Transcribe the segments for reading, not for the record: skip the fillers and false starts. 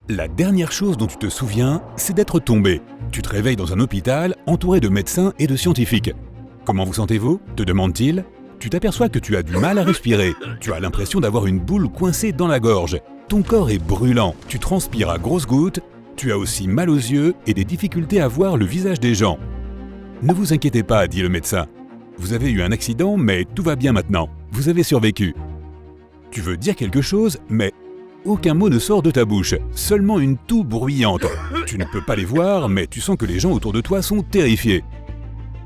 La dernière chose dont tu te souviens, c'est d'être tombé. Tu te réveilles dans un hôpital entouré de médecins et de scientifiques. Comment vous sentez-vous ? Te demande-t-il. Tu t'aperçois que tu as du mal à respirer. Tu as l'impression d'avoir une boule coincée dans la gorge. Ton corps est brûlant, tu transpires à grosses gouttes. Tu as aussi mal aux yeux et des difficultés à voir le visage des gens. Ne vous inquiétez pas, dit le médecin. Vous avez eu un accident, mais tout va bien maintenant. Vous avez survécu. Tu veux dire quelque chose, mais aucun mot ne sort de ta bouche, seulement une toux bruyante. Tu ne peux pas les voir, mais tu sens que les gens autour de toi sont terrifiés.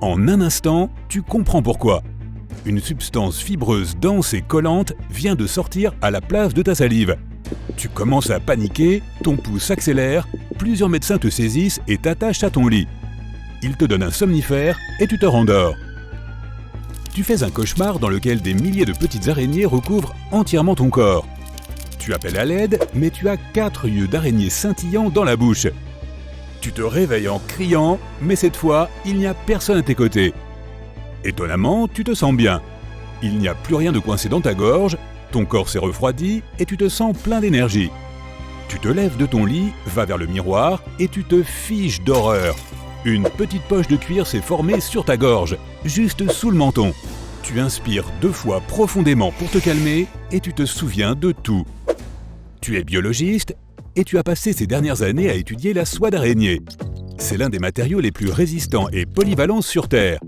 En un instant, tu comprends pourquoi. Une substance fibreuse, dense et collante vient de sortir à la place de ta salive. Tu commences à paniquer, ton pouls s'accélère, plusieurs médecins te saisissent et t'attachent à ton lit. Ils te donnent un somnifère et tu te rendors. Tu fais un cauchemar dans lequel des milliers de petites araignées recouvrent entièrement ton corps. Tu appelles à l'aide, mais tu as 4 yeux d'araignées scintillants dans la bouche. Tu te réveilles en criant, mais cette fois, il n'y a personne à tes côtés. Étonnamment, tu te sens bien. Il n'y a plus rien de coincé dans ta gorge, ton corps s'est refroidi et tu te sens plein d'énergie. Tu te lèves de ton lit, vas vers le miroir et tu te fiches d'horreur. Une petite poche de cuir s'est formée sur ta gorge, juste sous le menton. Tu inspires 2 fois profondément pour te calmer et tu te souviens de tout. Tu es biologiste et tu as passé ces dernières années à étudier la soie d'araignée. C'est l'un des matériaux les plus résistants et polyvalents sur Terre.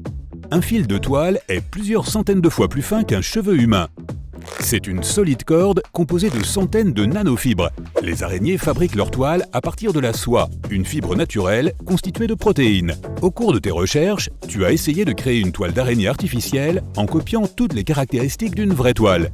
Un fil de toile est plusieurs centaines de fois plus fin qu'un cheveu humain. C'est une solide corde composée de centaines de nanofibres. Les araignées fabriquent leur toile à partir de la soie, une fibre naturelle constituée de protéines. Au cours de tes recherches, tu as essayé de créer une toile d'araignée artificielle en copiant toutes les caractéristiques d'une vraie toile.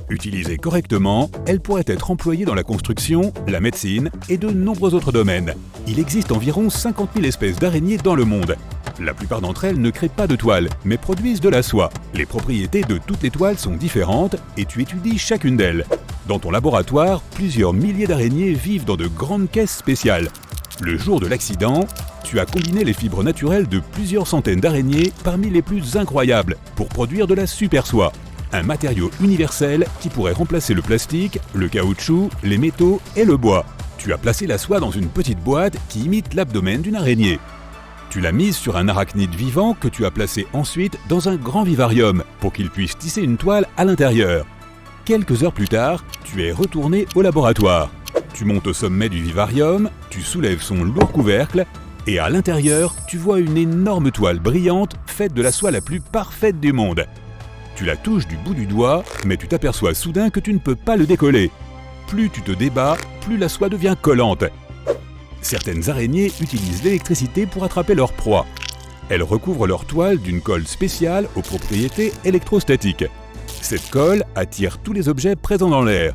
Utilisée correctement, elle pourrait être employée dans la construction, la médecine et de nombreux autres domaines. Il existe environ 50 000 espèces d'araignées dans le monde. La plupart d'entre elles ne créent pas de toile, mais produisent de la soie. Les propriétés de toutes les toiles sont différentes et tu étudies chacune d'elles. Dans ton laboratoire, plusieurs milliers d'araignées vivent dans de grandes caisses spéciales. Le jour de l'accident, tu as combiné les fibres naturelles de plusieurs centaines d'araignées parmi les plus incroyables pour produire de la super soie. Un matériau universel qui pourrait remplacer le plastique, le caoutchouc, les métaux et le bois. Tu as placé la soie dans une petite boîte qui imite l'abdomen d'une araignée. Tu l'as mise sur un arachnide vivant que tu as placé ensuite dans un grand vivarium pour qu'il puisse tisser une toile à l'intérieur. Quelques heures plus tard, tu es retourné au laboratoire. Tu montes au sommet du vivarium, tu soulèves son lourd couvercle et à l'intérieur, tu vois une énorme toile brillante faite de la soie la plus parfaite du monde. Tu la touches du bout du doigt, mais tu t'aperçois soudain que tu ne peux pas le décoller. Plus tu te débats, plus la soie devient collante. Certaines araignées utilisent l'électricité pour attraper leur proie. Elles recouvrent leur toile d'une colle spéciale aux propriétés électrostatiques. Cette colle attire tous les objets présents dans l'air.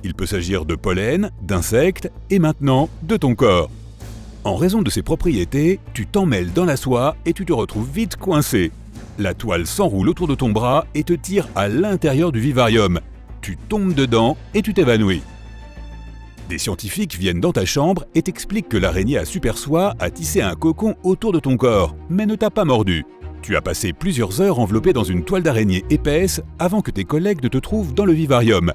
Il peut s'agir de pollen, d'insectes et maintenant de ton corps. En raison de ces propriétés, tu t'emmêles dans la soie et tu te retrouves vite coincé. La toile s'enroule autour de ton bras et te tire à l'intérieur du vivarium. Tu tombes dedans et tu t'évanouis. Des scientifiques viennent dans ta chambre et t'expliquent que l'araignée à super soie a tissé un cocon autour de ton corps, mais ne t'a pas mordu. Tu as passé plusieurs heures enveloppé dans une toile d'araignée épaisse avant que tes collègues ne te trouvent dans le vivarium.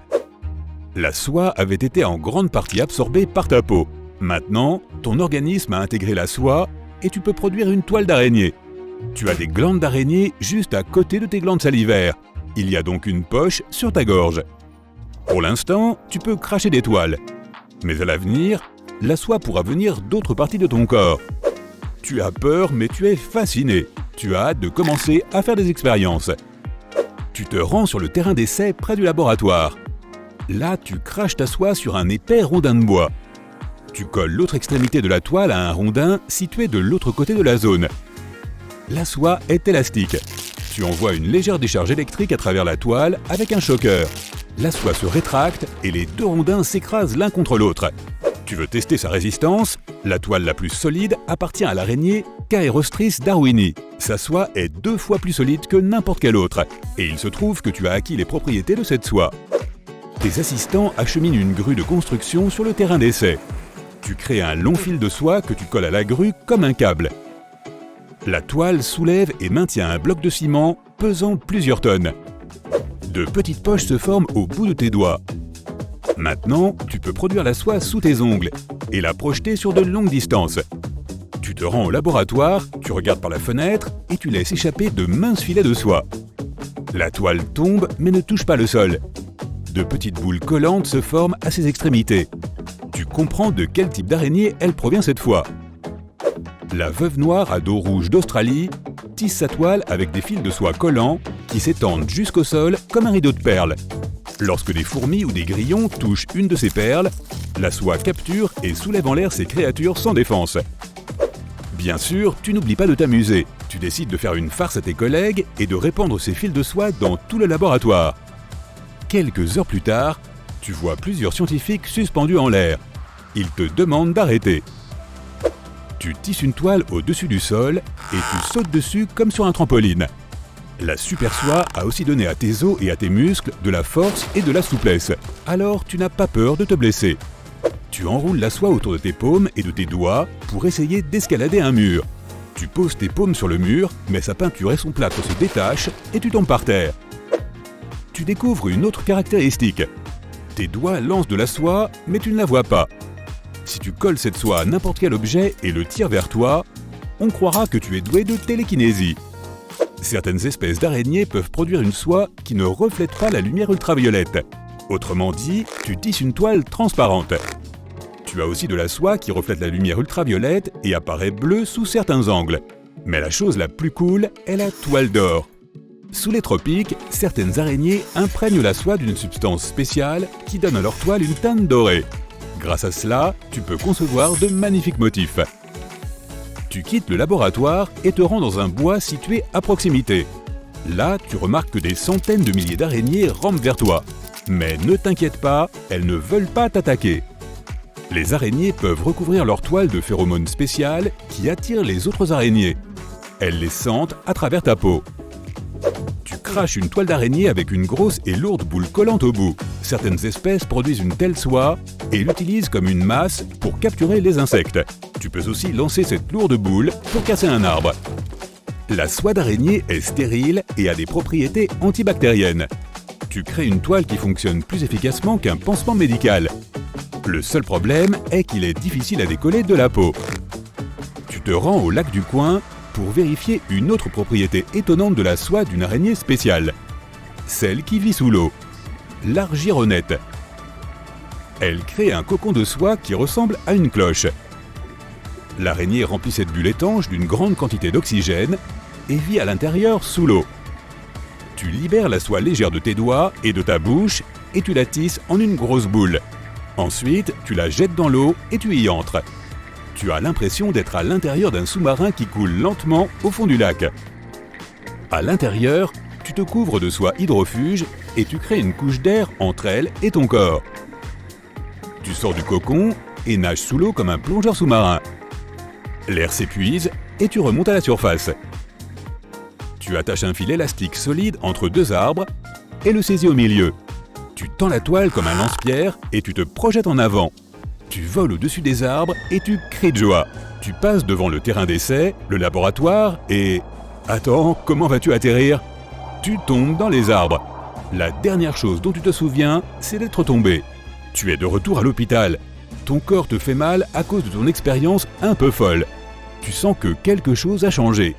La soie avait été en grande partie absorbée par ta peau. Maintenant, ton organisme a intégré la soie et tu peux produire une toile d'araignée. Tu as des glandes d'araignée juste à côté de tes glandes salivaires. Il y a donc une poche sur ta gorge. Pour l'instant, tu peux cracher des toiles. Mais à l'avenir, la soie pourra venir d'autres parties de ton corps. Tu as peur, mais tu es fasciné. Tu as hâte de commencer à faire des expériences. Tu te rends sur le terrain d'essai près du laboratoire. Là, tu craches ta soie sur un épais rondin de bois. Tu colles l'autre extrémité de la toile à un rondin situé de l'autre côté de la zone. La soie est élastique. Tu envoies une légère décharge électrique à travers la toile avec un choqueur. La soie se rétracte et les 2 rondins s'écrasent l'un contre l'autre. Tu veux tester sa résistance? La toile la plus solide appartient à l'araignée Caerostris darwini. Sa soie est 2 fois plus solide que n'importe quelle autre. Et il se trouve que tu as acquis les propriétés de cette soie. Tes assistants acheminent une grue de construction sur le terrain d'essai. Tu crées un long fil de soie que tu colles à la grue comme un câble. La toile soulève et maintient un bloc de ciment pesant plusieurs tonnes. De petites poches se forment au bout de tes doigts. Maintenant, tu peux produire la soie sous tes ongles et la projeter sur de longues distances. Tu te rends au laboratoire, tu regardes par la fenêtre et tu laisses échapper de minces filets de soie. La toile tombe mais ne touche pas le sol. De petites boules collantes se forment à ses extrémités. Tu comprends de quel type d'araignée elle provient cette fois. La veuve noire à dos rouge d'Australie tisse sa toile avec des fils de soie collants qui s'étendent jusqu'au sol comme un rideau de perles. Lorsque des fourmis ou des grillons touchent une de ces perles, la soie capture et soulève en l'air ces créatures sans défense. Bien sûr, tu n'oublies pas de t'amuser. Tu décides de faire une farce à tes collègues et de répandre ces fils de soie dans tout le laboratoire. Quelques heures plus tard, tu vois plusieurs scientifiques suspendus en l'air. Ils te demandent d'arrêter. Tu tisses une toile au-dessus du sol et tu sautes dessus comme sur un trampoline. La super soie a aussi donné à tes os et à tes muscles de la force et de la souplesse. Alors tu n'as pas peur de te blesser. Tu enroules la soie autour de tes paumes et de tes doigts pour essayer d'escalader un mur. Tu poses tes paumes sur le mur, mais sa peinture et son plâtre se détachent et tu tombes par terre. Tu découvres une autre caractéristique. Tes doigts lancent de la soie, mais tu ne la vois pas. Si tu colles cette soie à n'importe quel objet et le tires vers toi, on croira que tu es doué de télékinésie. Certaines espèces d'araignées peuvent produire une soie qui ne reflète pas la lumière ultraviolette. Autrement dit, tu tisses une toile transparente. Tu as aussi de la soie qui reflète la lumière ultraviolette et apparaît bleue sous certains angles. Mais la chose la plus cool est la toile d'or. Sous les tropiques, certaines araignées imprègnent la soie d'une substance spéciale qui donne à leur toile une teinte dorée. Grâce à cela, tu peux concevoir de magnifiques motifs. Tu quittes le laboratoire et te rends dans un bois situé à proximité. Là, tu remarques que des centaines de milliers d'araignées rampent vers toi. Mais ne t'inquiète pas, elles ne veulent pas t'attaquer. Les araignées peuvent recouvrir leur toile de phéromones spéciales qui attirent les autres araignées. Elles les sentent à travers ta peau. Tu craches une toile d'araignée avec une grosse et lourde boule collante au bout. Certaines espèces produisent une telle soie et l'utilisent comme une masse pour capturer les insectes. Tu peux aussi lancer cette lourde boule pour casser un arbre. La soie d'araignée est stérile et a des propriétés antibactériennes. Tu crées une toile qui fonctionne plus efficacement qu'un pansement médical. Le seul problème est qu'il est difficile à décoller de la peau. Tu te rends au lac du coin pour vérifier une autre propriété étonnante de la soie d'une araignée spéciale. Celle qui vit sous l'eau. L'argironnette. Elle crée un cocon de soie qui ressemble à une cloche. L'araignée remplit cette bulle étanche d'une grande quantité d'oxygène et vit à l'intérieur sous l'eau. Tu libères la soie légère de tes doigts et de ta bouche et tu la tisses en une grosse boule. Ensuite, tu la jettes dans l'eau et tu y entres. Tu as l'impression d'être à l'intérieur d'un sous-marin qui coule lentement au fond du lac. À l'intérieur, tu te couvres de soie hydrofuge et tu crées une couche d'air entre elle et ton corps. Tu sors du cocon et nages sous l'eau comme un plongeur sous-marin. L'air s'épuise et tu remontes à la surface. Tu attaches un fil élastique solide entre deux arbres et le saisis au milieu. Tu tends la toile comme un lance-pierre et tu te projettes en avant. Tu voles au-dessus des arbres et tu cries de joie. Tu passes devant le terrain d'essai, le laboratoire et... Attends, comment vas-tu atterrir? Tu tombes dans les arbres. La dernière chose dont tu te souviens, c'est d'être tombé. Tu es de retour à l'hôpital. Ton corps te fait mal à cause de ton expérience un peu folle. Tu sens que quelque chose a changé.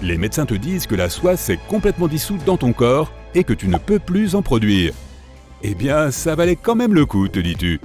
Les médecins te disent que la soie s'est complètement dissoute dans ton corps et que tu ne peux plus en produire. Eh bien, ça valait quand même le coup, te dis-tu.